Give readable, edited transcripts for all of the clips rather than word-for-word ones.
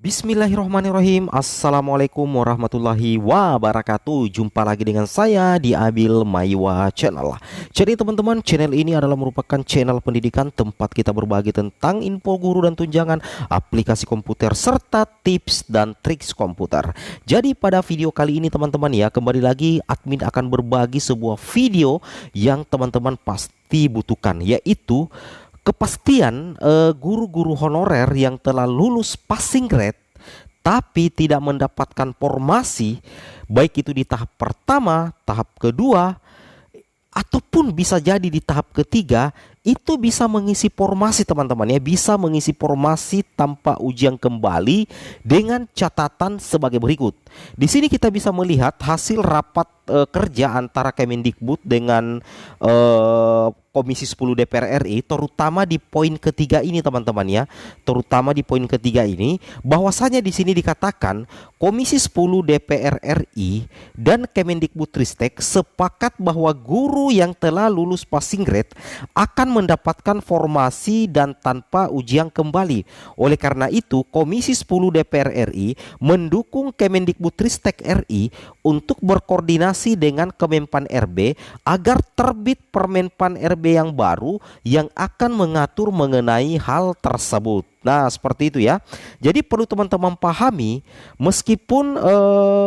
Bismillahirrahmanirrahim. Assalamualaikum warahmatullahi wabarakatuh. Jumpa lagi dengan saya di Abil Maiwa Channel. Jadi teman-teman, channel ini adalah merupakan channel pendidikan tempat kita berbagi tentang info guru dan tunjangan aplikasi komputer serta tips dan triks komputer. Jadi pada video kali ini teman-teman ya, kembali lagi admin akan berbagi sebuah video yang teman-teman pasti butuhkan, yaitu kepastian guru-guru honorer yang telah lulus passing grade tapi tidak mendapatkan formasi, baik itu di tahap pertama, tahap kedua, ataupun bisa jadi di tahap ketiga, itu bisa mengisi formasi teman-teman ya, bisa mengisi formasi tanpa ujian kembali dengan catatan sebagai berikut. Di sini kita bisa melihat hasil rapat kerja antara Kemendikbud dengan Komisi 10 DPR RI, terutama di poin ketiga ini teman-teman ya, terutama di poin ketiga ini, bahwasanya di sini dikatakan Komisi 10 DPR RI dan Kemendikbudristek sepakat bahwa guru yang telah lulus passing grade akan mendapatkan formasi dan tanpa ujian kembali. Oleh karena itu, Komisi 10 DPR RI mendukung Kemendikbudristek RI untuk berkoordinasi dengan Kemenpan RB agar terbit Permenpan RB yang baru yang akan mengatur mengenai hal tersebut. Nah, seperti itu ya. Jadi perlu teman-teman pahami, meskipun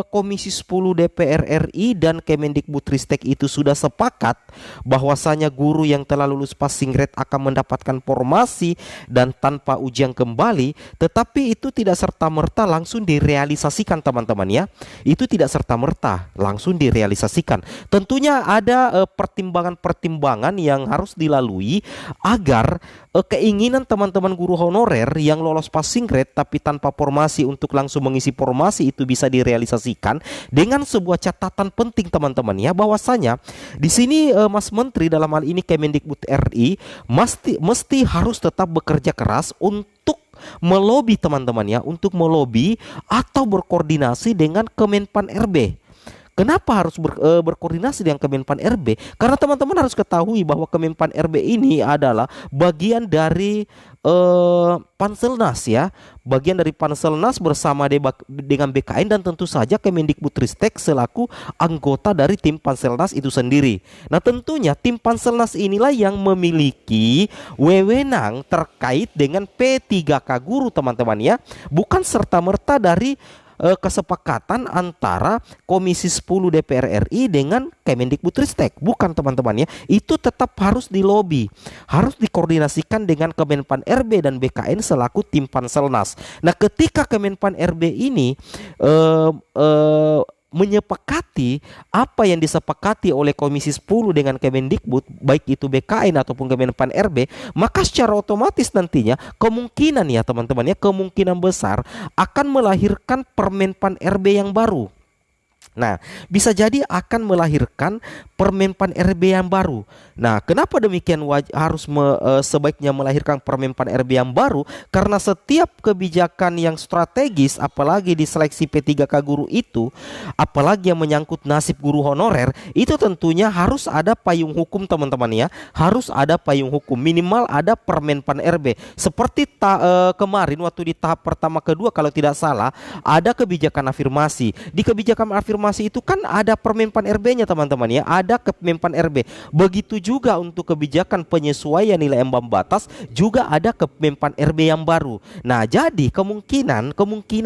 Komisi 10 DPR RI dan Kemendikbudristek itu sudah sepakat bahwasanya guru yang telah lulus passing grade akan mendapatkan formasi dan tanpa ujian kembali, tetapi itu tidak serta-merta langsung direalisasikan teman-teman ya. Itu tidak serta-merta langsung direalisasikan. Tentunya ada pertimbangan-pertimbangan yang harus dilalui agar keinginan teman-teman guru honorer yang lolos passing grade tapi tanpa formasi untuk langsung mengisi formasi itu bisa direalisasikan dengan sebuah catatan penting teman-teman ya, bahwasanya di sini Mas Menteri dalam hal ini Kemendikbud RI mesti harus tetap bekerja keras untuk melobi teman-teman ya, untuk melobi atau berkoordinasi dengan Kemenpan RB. Kenapa harus berkoordinasi dengan Kemenpan RB? Karena teman-teman harus ketahui bahwa Kemenpan RB ini adalah bagian dari Panselnas ya, bagian dari Panselnas bersama dengan BKN dan tentu saja Kemendikbudristek selaku anggota dari tim Panselnas itu sendiri. Nah, tentunya tim Panselnas inilah yang memiliki wewenang terkait dengan P3K guru teman-teman ya, bukan serta-merta dari kesepakatan antara Komisi 10 DPR RI dengan Kemendikbudristek, bukan teman-teman ya. Itu tetap harus dilobi, harus dikoordinasikan dengan Kemenpan RB dan BKN selaku tim Panselnas. Nah, ketika Kemenpan RB ini menyepakati apa yang disepakati oleh Komisi 10 dengan Kemendikbud, baik itu BKN ataupun Kemenpan RB, maka secara otomatis nantinya kemungkinan ya teman-teman ya, kemungkinan besar akan melahirkan Permenpan RB yang baru. Nah, bisa jadi akan melahirkan Permenpan RB yang baru. Nah, kenapa demikian sebaiknya melahirkan Permenpan RB yang baru? Karena setiap kebijakan yang strategis, apalagi di seleksi P3K guru itu, apalagi yang menyangkut nasib guru honorer, itu tentunya harus ada payung hukum teman-teman ya. Harus ada payung hukum, minimal ada Permenpan RB. Seperti kemarin waktu di tahap pertama kedua kalau tidak salah, ada kebijakan afirmasi. Di kebijakan afirmasi itu kan ada Permenpan RB-nya teman-teman ya, ada Kemenpan RB. Begitu juga untuk kebijakan penyesuaian nilai ambang batas juga ada Kemenpan RB yang baru. Nah, jadi kemungkinan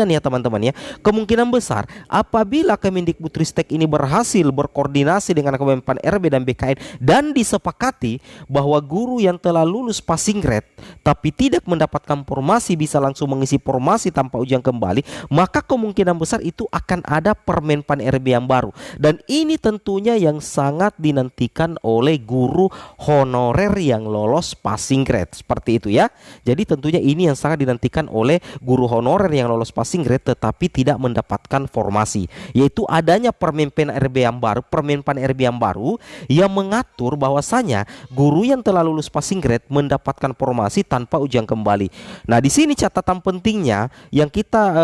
ya teman-teman ya, kemungkinan besar apabila Kemendikbudristek ini berhasil berkoordinasi dengan Kemenpan RB dan BKN dan disepakati bahwa guru yang telah lulus passing grade tapi tidak mendapatkan formasi bisa langsung mengisi formasi tanpa ujian kembali, maka kemungkinan besar itu akan ada Permenpan RB yang baru. Dan ini tentunya yang sangat dinantikan oleh guru honorer yang lolos passing grade, seperti itu ya. Jadi tentunya ini yang sangat dinantikan oleh guru honorer yang lolos passing grade tetapi tidak mendapatkan formasi, yaitu adanya Permenpan RB yang baru, Permenpan RB yang baru yang mengatur bahwasanya guru yang telah lulus passing grade mendapatkan formasi tanpa ujian kembali. Nah, di sini catatan pentingnya yang kita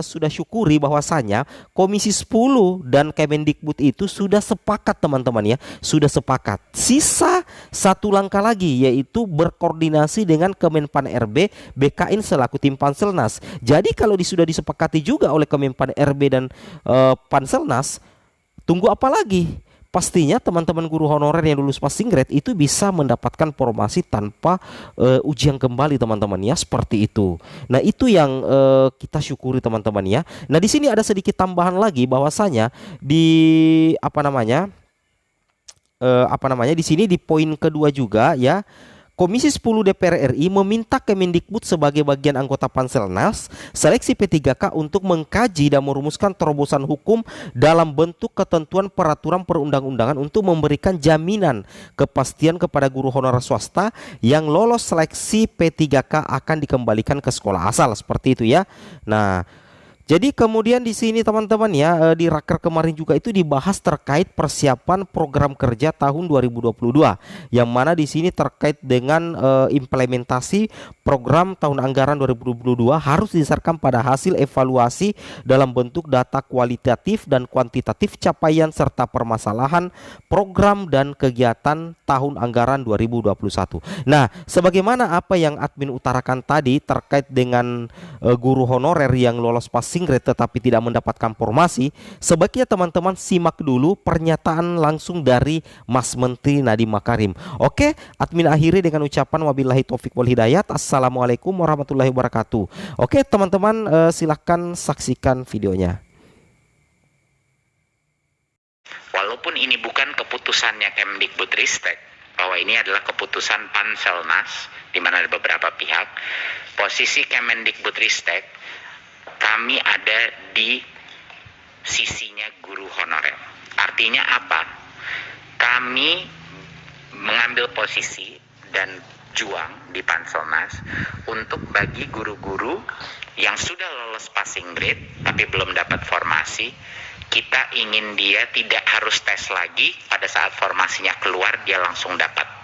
sudah syukuri bahwasanya Komisi 10 guru dan Kemendikbud itu sudah sepakat teman-teman ya, sudah sepakat. Sisa satu langkah lagi, yaitu berkoordinasi dengan Kemenpan RB, BKN selaku tim Panselnas. Jadi kalau sudah disepakati juga oleh Kemenpan RB dan Panselnas, tunggu apa lagi? Pastinya teman-teman guru honorer yang lulus passing grade itu bisa mendapatkan formasi tanpa ujian kembali teman-teman ya, seperti itu. Nah itu yang kita syukuri teman-teman ya. Nah di sini ada sedikit tambahan lagi, bahwasanya di di sini di poin kedua juga ya, Komisi 10 DPR RI meminta Kemendikbud sebagai bagian anggota Panselnas seleksi P3K untuk mengkaji dan merumuskan terobosan hukum dalam bentuk ketentuan peraturan perundang-undangan untuk memberikan jaminan kepastian kepada guru honorer swasta yang lolos seleksi P3K akan dikembalikan ke sekolah asal, seperti itu ya. Nah, jadi kemudian di sini teman-teman ya, di raker kemarin juga itu dibahas terkait persiapan program kerja tahun 2022, yang mana di sini terkait dengan implementasi program tahun anggaran 2022 harus didasarkan pada hasil evaluasi dalam bentuk data kualitatif dan kuantitatif capaian serta permasalahan program dan kegiatan tahun anggaran 2021. Nah, sebagaimana apa yang admin utarakan tadi terkait dengan guru honorer yang lolos passing grade tetapi tidak mendapatkan formasi, sebaiknya teman-teman simak dulu pernyataan langsung dari Mas Menteri Nadiem Makarim. Oke, admin akhiri dengan ucapan wabillahi taufik wal hidayat. Assalamualaikum warahmatullahi wabarakatuh. Oke teman-teman, silahkan saksikan videonya. Walaupun ini bukan keputusannya Kemdikbudristek, bahwa ini adalah keputusan Panselnas, di mana ada beberapa pihak, posisi Kemendikbudristek, kami ada di sisinya guru honorer. Artinya apa? Kami mengambil posisi dan juang di Panselnas untuk bagi guru-guru yang sudah lolos passing grade tapi belum dapat formasi, kita ingin dia tidak harus tes lagi, pada saat formasinya keluar dia langsung dapat.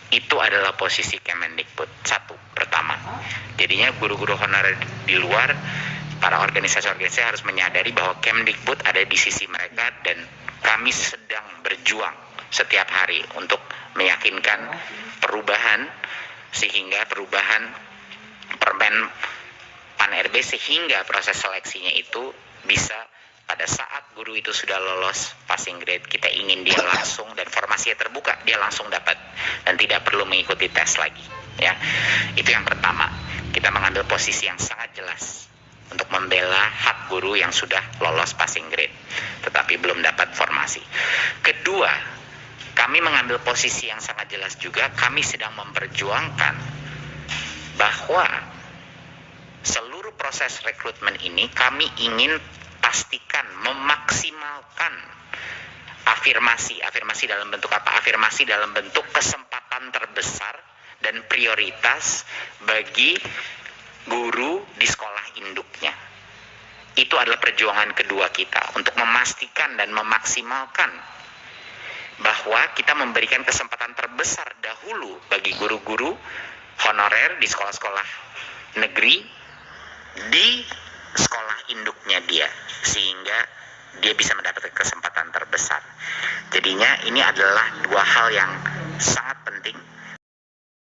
Itu adalah posisi Kemendikbud. Satu, pertama. Jadinya guru-guru honorer di luar, para organisasi-organisasi harus menyadari bahwa Kemdikbud ada di sisi mereka, dan kami sedang berjuang setiap hari untuk meyakinkan perubahan, sehingga perubahan Permen Pan RB, sehingga proses seleksinya itu bisa pada saat guru itu sudah lolos passing grade, kita ingin dia langsung, dan formasinya terbuka, dia langsung dapat dan tidak perlu mengikuti tes lagi ya. Itu yang pertama, kita mengambil posisi yang sangat jelas untuk membela hak guru yang sudah lolos passing grade tetapi belum dapat formasi. Kedua, kami mengambil posisi yang sangat jelas juga, kami sedang memperjuangkan bahwa seluruh proses rekrutmen ini kami ingin pastikan memaksimalkan afirmasi dalam bentuk apa? Afirmasi dalam bentuk kesempatan terbesar dan prioritas bagi guru di sekolah induknya. Itu adalah perjuangan kedua kita untuk memastikan dan memaksimalkan bahwa kita memberikan kesempatan terbesar dahulu bagi guru-guru honorer di sekolah-sekolah negeri di sekolah induknya dia, sehingga dia bisa mendapatkan kesempatan terbesar. Jadinya ini adalah dua hal yang sangat